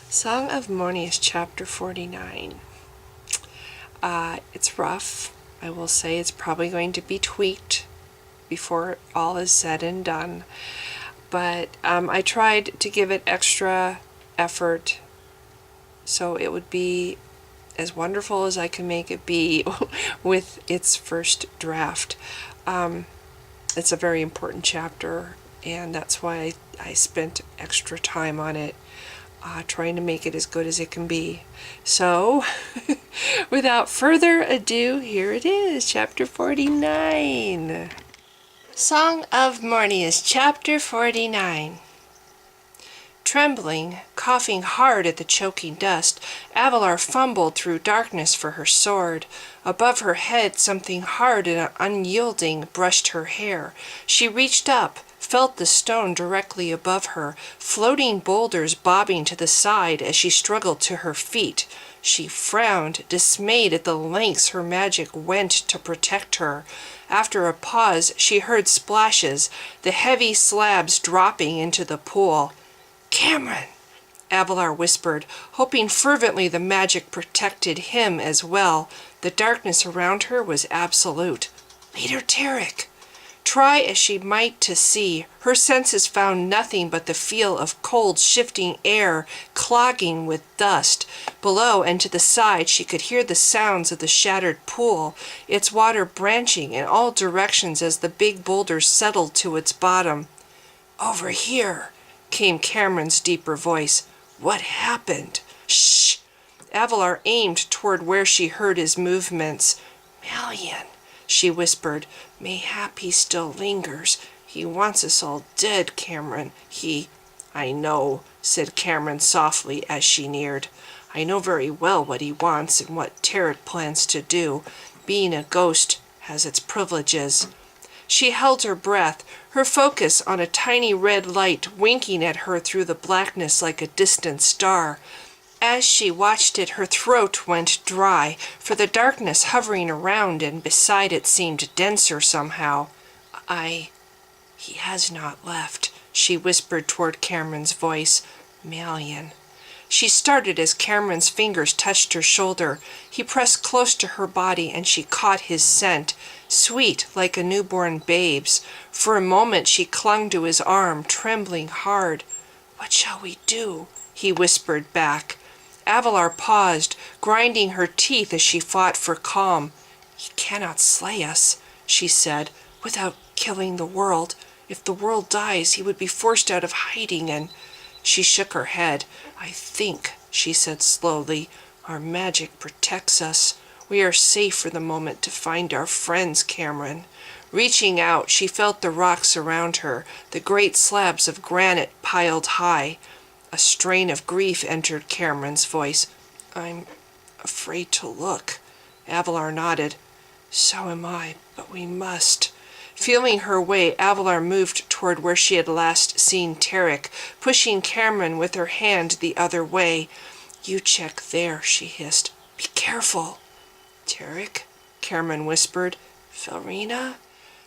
Song of Mornius, chapter 49. It's rough. I will say it's probably going to be tweaked before all is said and done. But I tried to give it extra effort so it would be as wonderful as I can make it be with its first draft. It's a very important chapter, and that's why I spent extra time on it. Trying to make it as good as it can be. So, without further ado, here it is, chapter 49. Song of Mornius, chapter 49. Trembling, coughing hard at the choking dust, Avalar fumbled through darkness for her sword. Above her head, something hard and unyielding brushed her hair. She reached up, felt the stone directly above her, floating boulders bobbing to the side as she struggled to her feet. She frowned, dismayed at the lengths her magic went to protect her. After a pause, she heard splashes, the heavy slabs dropping into the pool. "Cameron," Avalar whispered, hoping fervently the magic protected him as well. The darkness around her was absolute. Leader Tarek. Try as she might to see, her senses found nothing but the feel of cold, shifting air clogging with dust. Below and to the side she could hear the sounds of the shattered pool, its water branching in all directions as the big boulders settled to its bottom. "Over here," came Cameron's deeper voice. "What happened?" "Shh!" Avalar aimed toward where she heard his movements. "Malian," she whispered. "Mayhap he still lingers. He wants us all dead, Cameron. "I know," said Cameron softly as she neared. "I know very well what he wants and what Tarek plans to do. Being a ghost has its privileges." She held her breath, her focus on a tiny red light winking at her through the blackness like a distant star. As she watched it, her throat went dry, for the darkness hovering around and beside it seemed denser somehow. He has not left," she whispered toward Cameron's voice. "Malian." She started as Cameron's fingers touched her shoulder. He pressed close to her body and she caught his scent, sweet like a newborn babe's. For a moment she clung to his arm, trembling hard. "What shall we do?" he whispered back. Avalar paused, grinding her teeth as she fought for calm. "He cannot slay us," she said, "without killing the world. If the world dies, he would be forced out of hiding and—" She shook her head. "I think," she said slowly, "our magic protects us. We are safe for the moment to find our friends, Cameron." Reaching out, she felt the rocks around her, the great slabs of granite piled high. A strain of grief entered Cameron's voice. "I'm afraid to look." Avalar nodded. "So am I, but we must." Feeling her way, Avalar moved toward where she had last seen Tarek, pushing Cameron with her hand the other way. "You check there," she hissed. "Be careful." "Tarek?" Cameron whispered. "Farina?"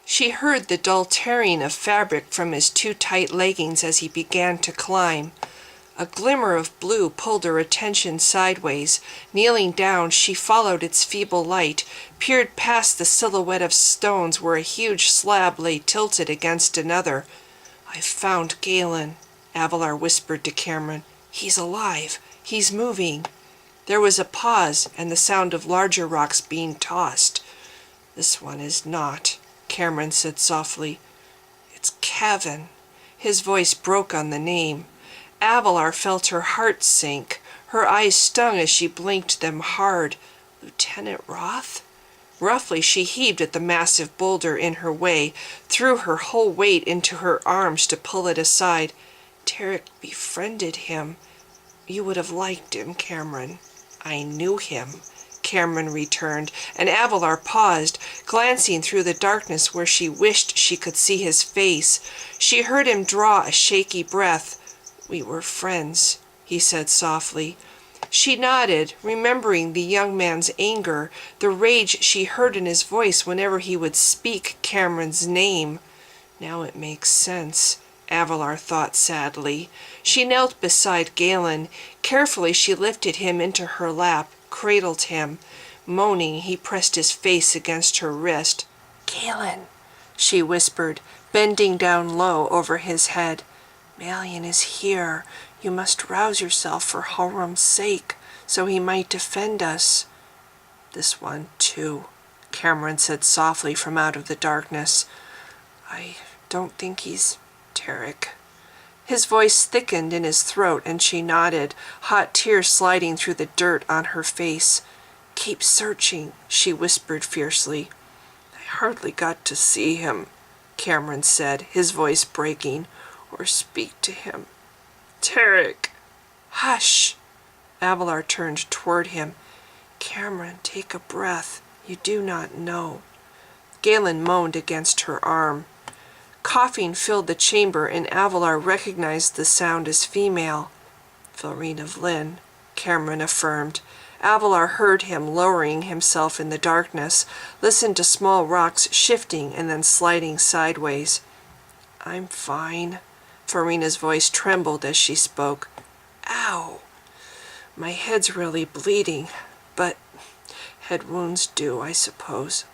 She heard the dull tearing of fabric from his too tight leggings as he began to climb. A glimmer of blue pulled her attention sideways. Kneeling down, she followed its feeble light, peered past the silhouette of stones where a huge slab lay tilted against another. "I've found Galen," Avalar whispered to Cameron. "He's alive. He's moving." There was a pause and the sound of larger rocks being tossed. "This one is not," Cameron said softly. "It's Cavan." His voice broke on the name. Avalar felt her heart sink. Her eyes stung as she blinked them hard. "Lieutenant Roth?" Roughly she heaved at the massive boulder in her way, threw her whole weight into her arms to pull it aside. "Tarek befriended him. You would have liked him, Cameron." "I knew him," Cameron returned, and Avalar paused, glancing through the darkness where she wished she could see his face. She heard him draw a shaky breath. "We were friends," he said softly. She nodded, remembering the young man's anger, the rage she heard in his voice whenever he would speak Cameron's name. "Now it makes sense." Avalar thought sadly. She knelt beside Galen. Carefully she lifted him into her lap, cradled him. Moaning, he pressed his face against her wrist. "Galen," she whispered, bending down low over his head. "Malian is here. You must rouse yourself for Halram's sake, so he might defend us." "This one, too," Cameron said softly from out of the darkness. "I don't think he's Tarek." His voice thickened in his throat, and she nodded, hot tears sliding through the dirt on her face. "Keep searching," she whispered fiercely. "I hardly got to see him," Cameron said, his voice breaking, "or speak to him. Tarek!" "Hush!" Avalar turned toward him. "Cameron, take a breath. You do not know." Galen moaned against her arm. Coughing filled the chamber, and Avalar recognized the sound as female. "Florina Vlyn," Cameron affirmed. Avalar heard him lowering himself in the darkness, listened to small rocks shifting and then sliding sideways. "I'm fine." Florina's voice trembled as she spoke. "Ow! My head's really bleeding, but head wounds do, I suppose.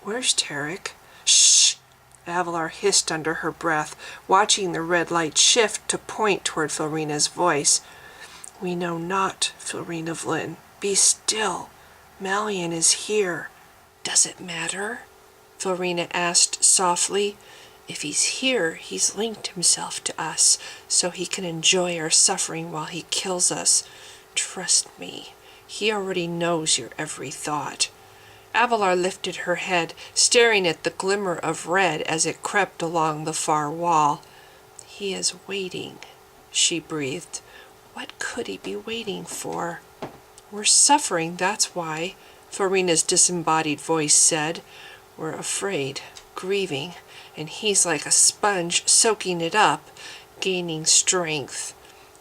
Where's Tarek?" "Shh!" Avalar hissed under her breath, watching the red light shift to point toward Florina's voice. "We know not, Florina Vlyn. Be still. Malian is here." "Does it matter?" Florina asked softly. "If he's here, he's linked himself to us, so he can enjoy our suffering while he kills us. Trust me, he already knows your every thought." Avalar lifted her head, staring at the glimmer of red as it crept along the far wall. "He is waiting," she breathed. "What could he be waiting for?" "We're suffering, that's why," Florina's disembodied voice said. "We're afraid, grieving, and he's like a sponge soaking it up, gaining strength."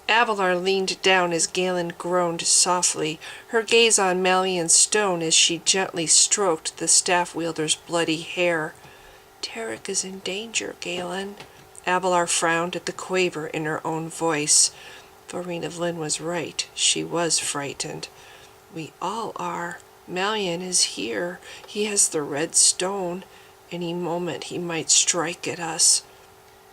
Avalar leaned down as Galen groaned softly, her gaze on Malian's stone as she gently stroked the staff-wielder's bloody hair. "Tarek is in danger, Galen." Avalar frowned at the quaver in her own voice. Florina Vlyn was right. She was frightened. "We all are. Malian is here. He has the red stone. Any moment he might strike at us."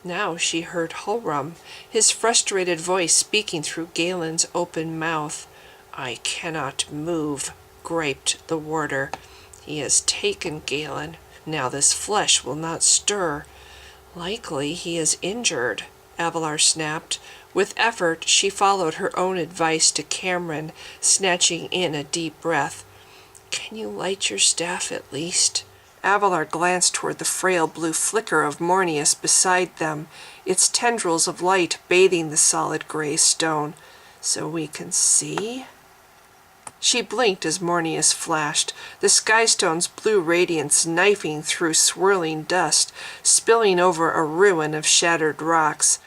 Now she heard Halram, his frustrated voice speaking through Galen's open mouth. "I cannot move," griped the warder. "He has taken Galen. Now this flesh will not stir." "Likely he is injured," Avalar snapped. With effort, she followed her own advice to Cameron, snatching in a deep breath. "Can you light your staff at least?" Avalar glanced toward the frail blue flicker of Mornius beside them, its tendrils of light bathing the solid gray stone. "So we can see?" She blinked as Mornius flashed, the skystone's blue radiance knifing through swirling dust, spilling over a ruin of shattered rocks.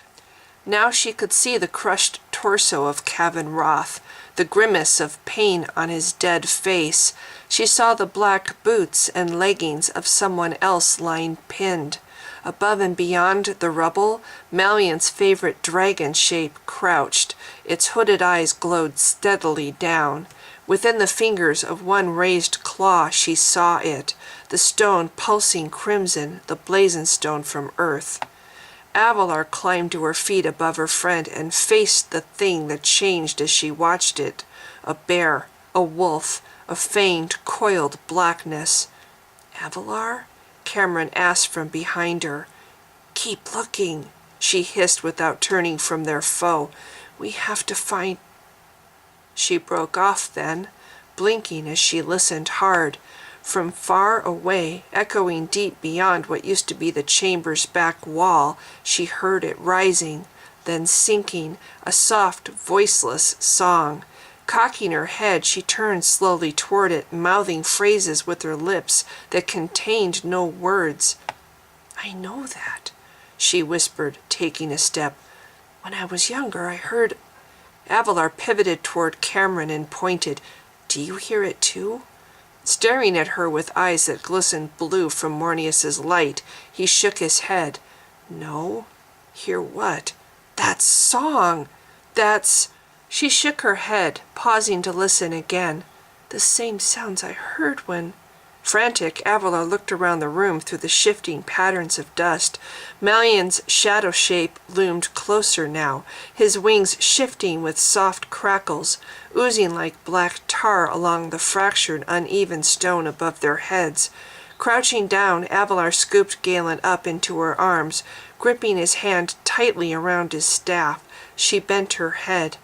Now she could see the crushed torso of Kavin Roth, the grimace of pain on his dead face. She saw the black boots and leggings of someone else lying pinned. Above and beyond the rubble, Malian's favorite dragon shape crouched. Its hooded eyes glowed steadily down. Within the fingers of one raised claw she saw it, the stone pulsing crimson, the blazon stone from Earth. Avalar climbed to her feet above her friend and faced the thing that changed as she watched it. A bear, a wolf, a fanged, coiled blackness. "Avalar?" Cameron asked from behind her. "Keep looking," she hissed without turning from their foe. "We have to find—" She broke off then, blinking as she listened hard. From far away, echoing deep beyond what used to be the chamber's back wall, she heard it rising, then sinking, a soft, voiceless song. Cocking her head, she turned slowly toward it, mouthing phrases with her lips that contained no words. "I know that," she whispered, taking a step. "When I was younger, I heard—" Avalar pivoted toward Cameron and pointed. "Do you hear it too?" Staring at her with eyes that glistened blue from Mornius's light, he shook his head. "No." Hear what? That song! That's... She shook her head, pausing to listen again. The same sounds I heard when... Frantic, Avalar looked around the room through the shifting patterns of dust. Malian's shadow shape loomed closer now, his wings shifting with soft crackles, oozing like black tar along the fractured, uneven stone above their heads. Crouching down, Avalar scooped Galen up into her arms, gripping his hand tightly around his staff. She bent her head.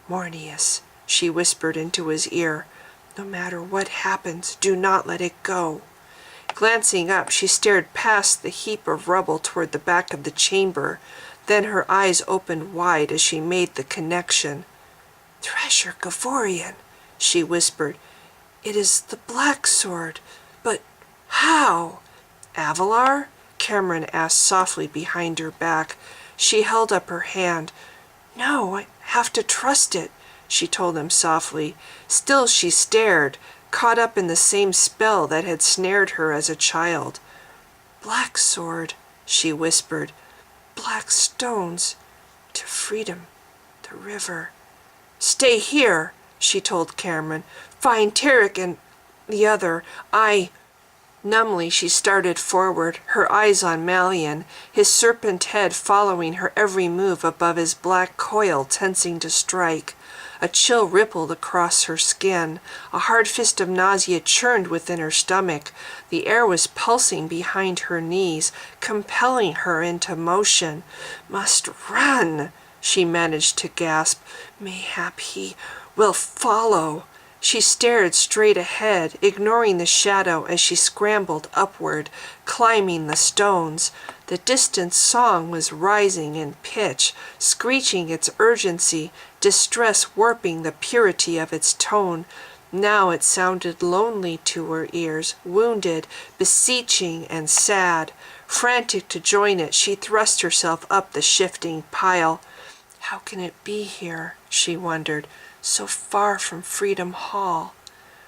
"Mornius," she whispered into his ear. "No matter what happens, do not let it go." Glancing up, she stared past the heap of rubble toward the back of the chamber. Then her eyes opened wide as she made the connection. "Thresher Gavorian," she whispered. "It is the black sword. But how?" "Avalar?" Cameron asked softly behind her back. She held up her hand. "No, I have to trust it," she told him softly. Still she stared, caught up in the same spell that had snared her as a child. "Black sword," she whispered. "Black stones. To freedom. The river." "Stay here," she told Cameron. "Find Tarek and the other. Numbly she started forward, her eyes on Malian, his serpent head following her every move above his black coil tensing to strike. A chill rippled across her skin. A hard fist of nausea churned within her stomach. The air was pulsing behind her knees, compelling her into motion. "Must run," she managed to gasp. "Mayhap he will follow." She stared straight ahead, ignoring the shadow as she scrambled upward, climbing the stones. The distant song was rising in pitch, screeching its urgency, distress warping the purity of its tone. Now it sounded lonely to her ears, wounded, beseeching, and sad. Frantic to join it, she thrust herself up the shifting pile. How can it be here, she wondered, so far from Freedom Hall?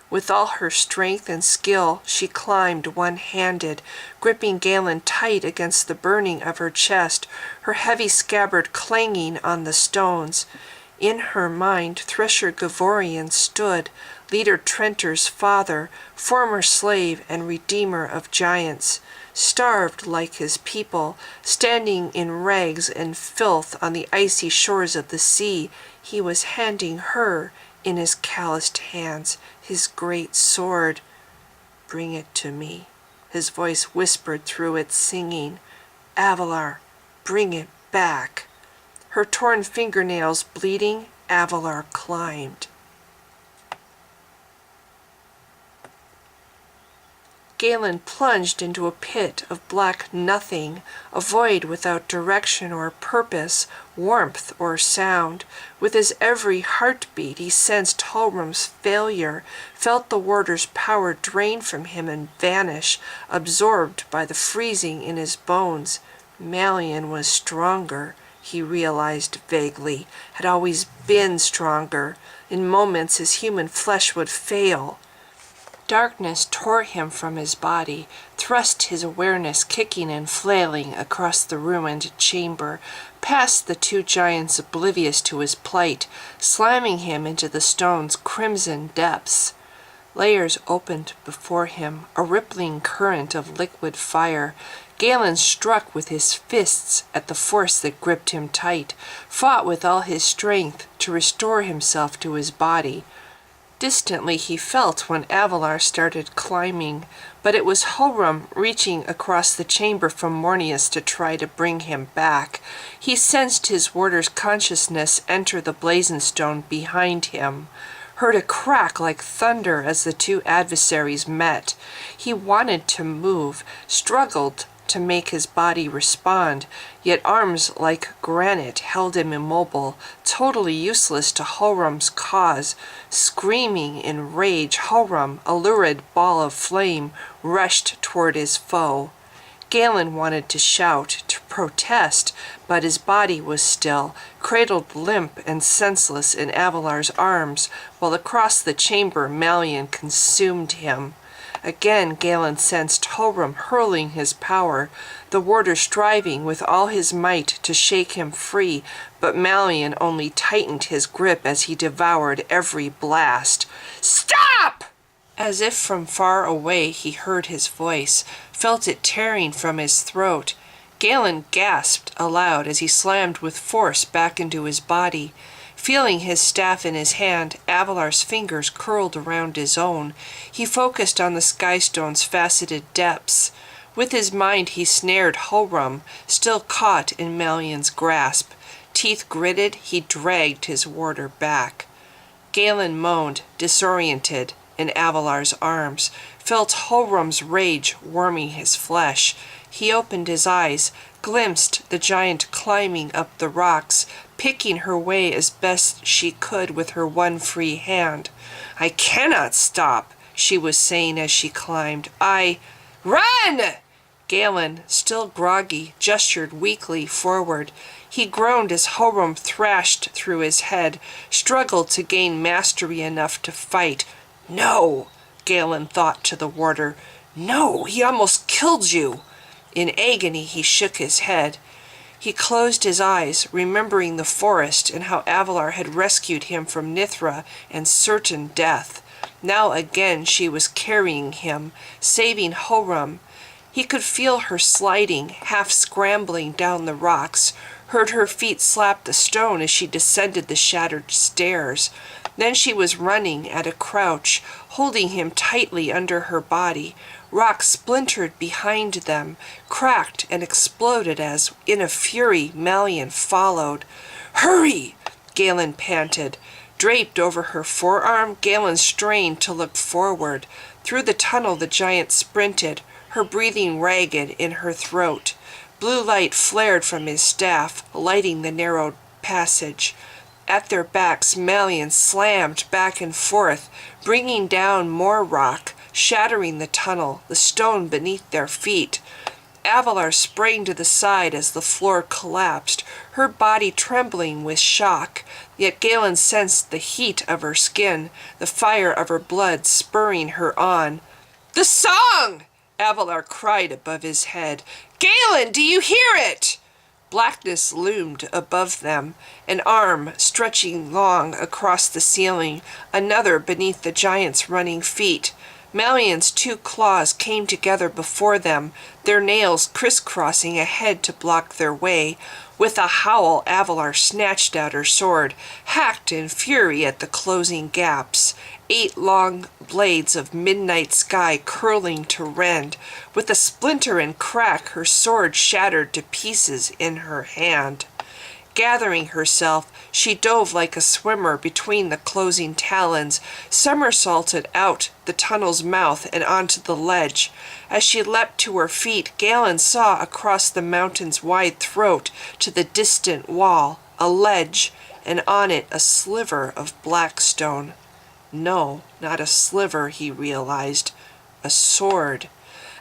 With all her strength and skill, she climbed one-handed, gripping Galen tight against the burning of her chest, her heavy scabbard clanging on the stones. In her mind, Thresher Gavorian stood, Leader Trenter's father, former slave and redeemer of giants. Starved like his people, standing in rags and filth on the icy shores of the sea, he was handing her, in his calloused hands, his great sword. "Bring it to me," his voice whispered through it, singing. "Avalar, bring it back." Her torn fingernails bleeding, Avalar climbed. Galen plunged into a pit of black nothing, a void without direction or purpose, warmth or sound. With his every heartbeat he sensed Halram's failure, felt the warder's power drain from him and vanish, absorbed by the freezing in his bones. Malian was stronger, he realized vaguely, had always been stronger. In moments his human flesh would fail. Darkness tore him from his body, thrust his awareness kicking and flailing across the ruined chamber, past the two giants oblivious to his plight, slamming him into the stone's crimson depths. Layers opened before him, a rippling current of liquid fire. Galen struck with his fists at the force that gripped him tight, fought with all his strength to restore himself to his body. Distantly he felt when Avalar started climbing, but it was Halram reaching across the chamber from Mornius to try to bring him back. He sensed his warder's consciousness enter the blazing stone behind him, heard a crack like thunder as the two adversaries met. He wanted to move, struggled to make his body respond, yet arms like granite held him immobile, totally useless to Halram's cause. Screaming in rage, Halram, a lurid ball of flame, rushed toward his foe. Galen wanted to shout, to protest, but his body was still, cradled limp and senseless in Avalar's arms, while across the chamber Malian consumed him. Again Galen sensed Holram hurling his power, the warder striving with all his might to shake him free, but Malian only tightened his grip as he devoured every blast. "Stop!" As if from far away he heard his voice, felt it tearing from his throat. Galen gasped aloud as he slammed with force back into his body. Feeling his staff in his hand, Avalar's fingers curled around his own. He focused on the skystone's faceted depths. With his mind he snared Holram, still caught in Malian's grasp. Teeth gritted, he dragged his warder back. Galen moaned, disoriented, in Avalar's arms, felt Holram's rage warming his flesh. He opened his eyes, glimpsed the giant climbing up the rocks, picking her way as best she could with her one free hand. "I cannot stop," she was saying as she climbed. "Run!" Galen, still groggy, gestured weakly forward. He groaned as Holram thrashed through his head, struggled to gain mastery enough to fight. "No," Galen thought to the warder. "No, he almost killed you." In agony he shook his head. He closed his eyes, remembering the forest and how Avalar had rescued him from Nithra and certain death. Now again she was carrying him, saving Holram. He could feel her sliding, half scrambling down the rocks, heard her feet slap the stone as she descended the shattered stairs. Then she was running at a crouch, holding him tightly under her body. Rocks splintered behind them, cracked and exploded as, in a fury, Malian followed. "Hurry!" Galen panted. Draped over her forearm, Galen strained to look forward. Through the tunnel the giant sprinted, her breathing ragged in her throat. Blue light flared from his staff, lighting the narrow passage. At their backs, Malian slammed back and forth, bringing down more rock, shattering the tunnel, the stone beneath their feet. Avalar sprang to the side as the floor collapsed, her body trembling with shock. Yet Galen sensed the heat of her skin, the fire of her blood spurring her on. "The song!" Avalar cried above his head. "Galen, do you hear it?" Blackness loomed above them, an arm stretching long across the ceiling, another beneath the giant's running feet. Malian's two claws came together before them, their nails crisscrossing ahead to block their way. With a howl, Avalar snatched out her sword, hacked in fury at the closing gaps. 8 long blades of midnight sky curling to rend. With a splinter and crack, her sword shattered to pieces in her hand. Gathering herself, she dove like a swimmer between the closing talons, somersaulted out the tunnel's mouth and onto the ledge. As she leapt to her feet, Galen saw across the mountain's wide throat to the distant wall, a ledge, and on it a sliver of black stone. No, not a sliver, he realized. A sword.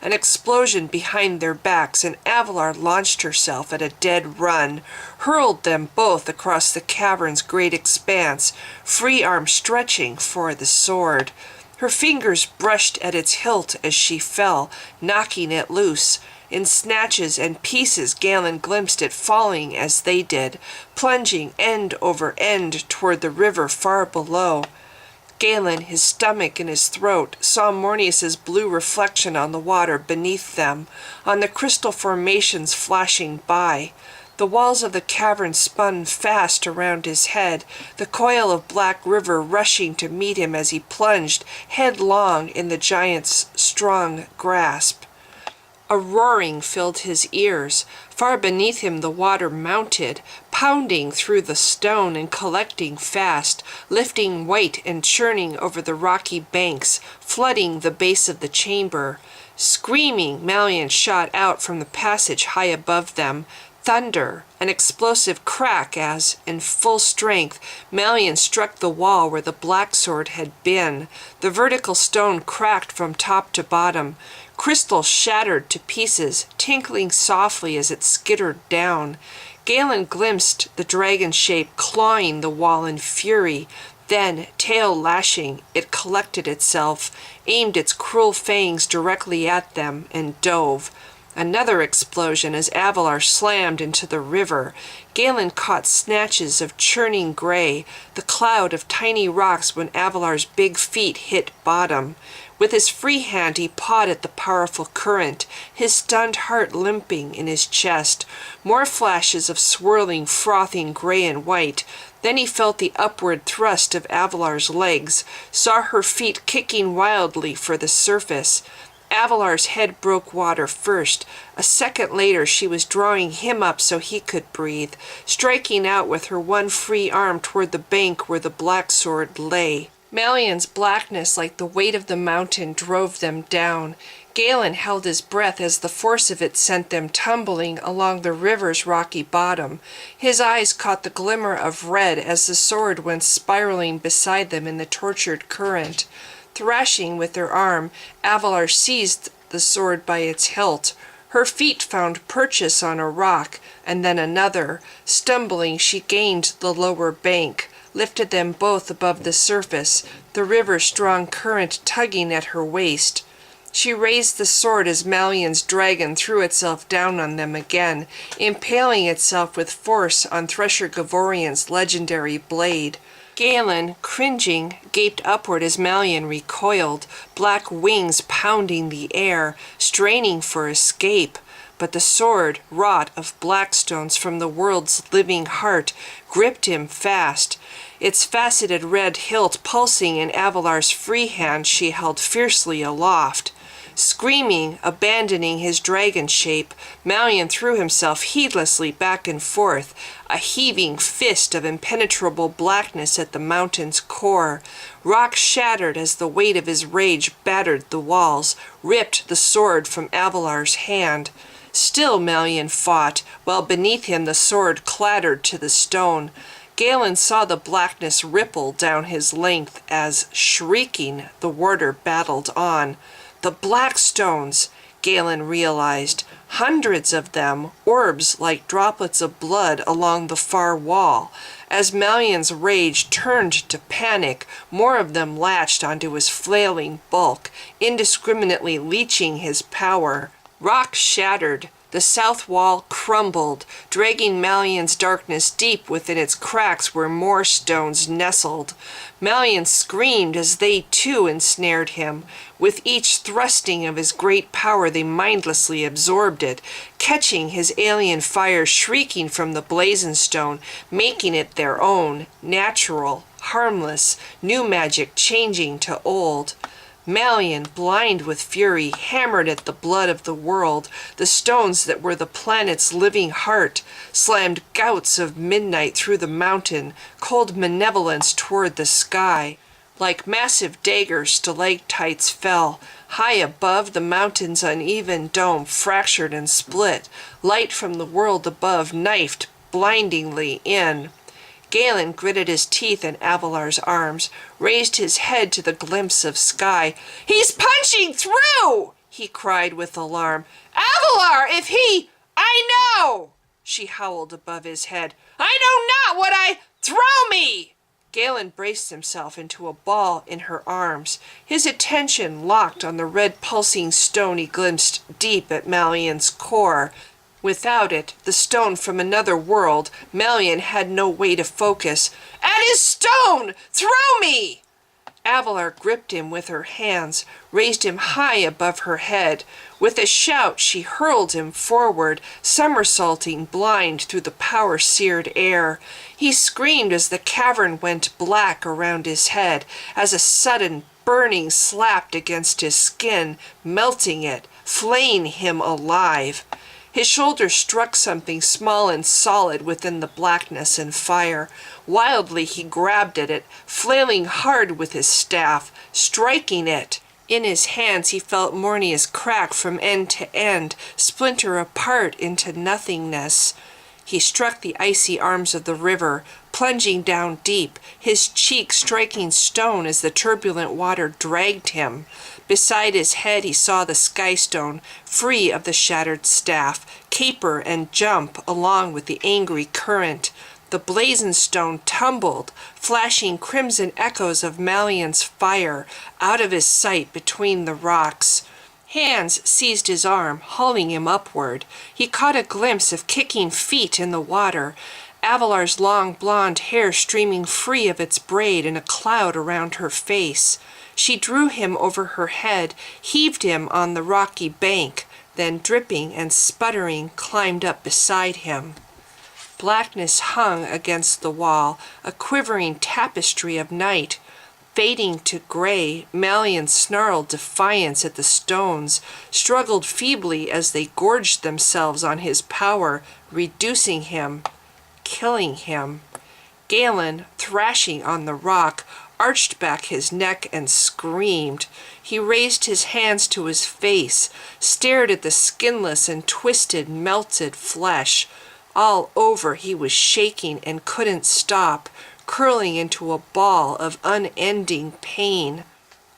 An explosion behind their backs, and Avalar launched herself at a dead run, hurled them both across the cavern's great expanse, free arm stretching for the sword. Her fingers brushed at its hilt as she fell, knocking it loose. In snatches and pieces Galen glimpsed it falling as they did, plunging end over end toward the river far below. Galen, his stomach in his throat, saw Mornius's blue reflection on the water beneath them, on the crystal formations flashing by. The walls of the cavern spun fast around his head, the coil of black river rushing to meet him as he plunged headlong in the giant's strong grasp. A roaring filled his ears. Far beneath him the water mounted, pounding through the stone and collecting fast, lifting white and churning over the rocky banks, flooding the base of the chamber. Screaming, Malian shot out from the passage high above them. Thunder, an explosive crack as, in full strength, Malian struck the wall where the black sword had been. The vertical stone cracked from top to bottom. Crystal shattered to pieces, tinkling softly as it skittered down. Galen glimpsed the dragon shape clawing the wall in fury. Then, tail lashing, it collected itself, aimed its cruel fangs directly at them, and dove. Another explosion as Avalar slammed into the river. Galen caught snatches of churning gray, the cloud of tiny rocks when Avalar's big feet hit bottom. With his free hand he pawed at the powerful current, his stunned heart limping in his chest. More flashes of swirling, frothing gray and white. Then he felt the upward thrust of Avalar's legs, saw her feet kicking wildly for the surface. Avalar's head broke water first. A second later she was drawing him up so he could breathe, striking out with her one free arm toward the bank where the black sword lay. Malion's blackness, like the weight of the mountain, drove them down. Galen held his breath as the force of it sent them tumbling along the river's rocky bottom. His eyes caught the glimmer of red as the sword went spiraling beside them in the tortured current. Thrashing with her arm, Avalar seized the sword by its hilt. Her feet found purchase on a rock, and then another. Stumbling, she gained the lower bank, lifted them both above the surface, the river's strong current tugging at her waist. She raised the sword as Malion's dragon threw itself down on them again, impaling itself with force on Thresher Gavorian's legendary blade. Galen, cringing, gaped upward as Malion recoiled, black wings pounding the air, straining for escape. But the sword, wrought of blackstones from the world's living heart, gripped him fast. Its faceted red hilt pulsing in Avalar's free hand she held fiercely aloft. Screaming, abandoning his dragon shape, Malion threw himself heedlessly back and forth, a heaving fist of impenetrable blackness at the mountain's core. Rock shattered as the weight of his rage battered the walls, ripped the sword from Avalar's hand. Still Malion fought, while beneath him the sword clattered to the stone. Galen saw the blackness ripple down his length as, shrieking, the warder battled on. The Blackstones, Galen realized, hundreds of them, orbs like droplets of blood along the far wall. As Malion's rage turned to panic, more of them latched onto his flailing bulk, indiscriminately leeching his power. Rock shattered. The south wall crumbled, dragging Malion's darkness deep within its cracks where more stones nestled. Malion screamed as they too ensnared him. With each thrusting of his great power they mindlessly absorbed it, catching his alien fire shrieking from the blazing stone, making it their own, natural, harmless, new magic changing to old. Malion, blind with fury, hammered at the blood of the world, the stones that were the planet's living heart, slammed gouts of midnight through the mountain, cold malevolence toward the sky. Like massive daggers, stalactites fell. High above, the mountain's uneven dome fractured and split. Light from the world above knifed blindingly in. Galen gritted his teeth in Avalar's arms, raised his head to the glimpse of sky. "He's punching through!" he cried with alarm. "Avalar, if he— I know!" she howled above his head. "I know not what I— Throw me!" Galen braced himself into a ball in her arms, his attention locked on the red pulsing stone he glimpsed deep at Malion's core. Without it, the stone from another world, Malion had no way to focus. "At his stone! Throw me!" Avalar gripped him with her hands, raised him high above her head. With a shout, she hurled him forward, somersaulting blind through the power-seared air. He screamed as the cavern went black around his head, as a sudden burning slapped against his skin, melting it, flaying him alive. His shoulder struck something small and solid within the blackness and fire. Wildly he grabbed at it, flailing hard with his staff, striking it. In his hands he felt Mornius crack from end to end, splinter apart into nothingness. He struck the icy arms of the river, plunging down deep, his cheek striking stone as the turbulent water dragged him. Beside his head he saw the skystone, free of the shattered staff, caper and jump along with the angry current. The blazing stone tumbled, flashing crimson echoes of Malion's fire out of his sight between the rocks. Hands seized his arm, hauling him upward. He caught a glimpse of kicking feet in the water, Avalar's long blonde hair streaming free of its braid in a cloud around her face. She drew him over her head, heaved him on the rocky bank, then, dripping and sputtering, climbed up beside him. Blackness hung against the wall, a quivering tapestry of night. Fading to gray, Malion snarled defiance at the stones, struggled feebly as they gorged themselves on his power, reducing him, killing him. Galen, thrashing on the rock, arched back his neck and screamed. He raised his hands to his face, stared at the skinless and twisted, melted flesh. All over he was shaking and couldn't stop, curling into a ball of unending pain.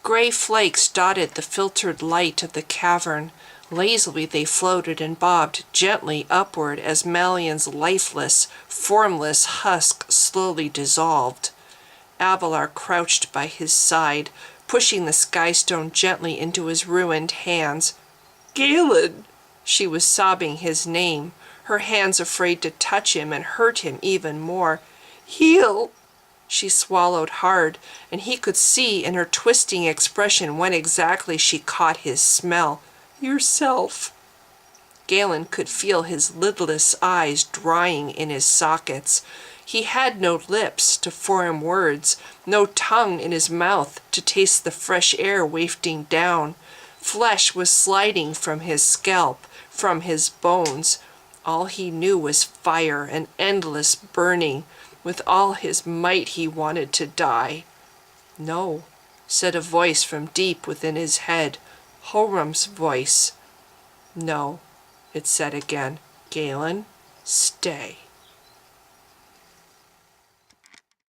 Gray flakes dotted the filtered light of the cavern. Lazily they floated and bobbed gently upward as Malion's lifeless, formless husk slowly dissolved. Avalar crouched by his side, pushing the skystone gently into his ruined hands. "Galen!" She was sobbing his name, her hands afraid to touch him and hurt him even more. "Heal!" She swallowed hard, and he could see in her twisting expression when exactly she caught his smell. "Yourself." Galen could feel his lidless eyes drying in his sockets. He had no lips to form words, no tongue in his mouth to taste the fresh air wafting down. Flesh was sliding from his scalp, from his bones. All he knew was fire and endless burning. With all his might he wanted to die. "No," said a voice from deep within his head, Horum's voice. "No," it said again. "Galen, stay."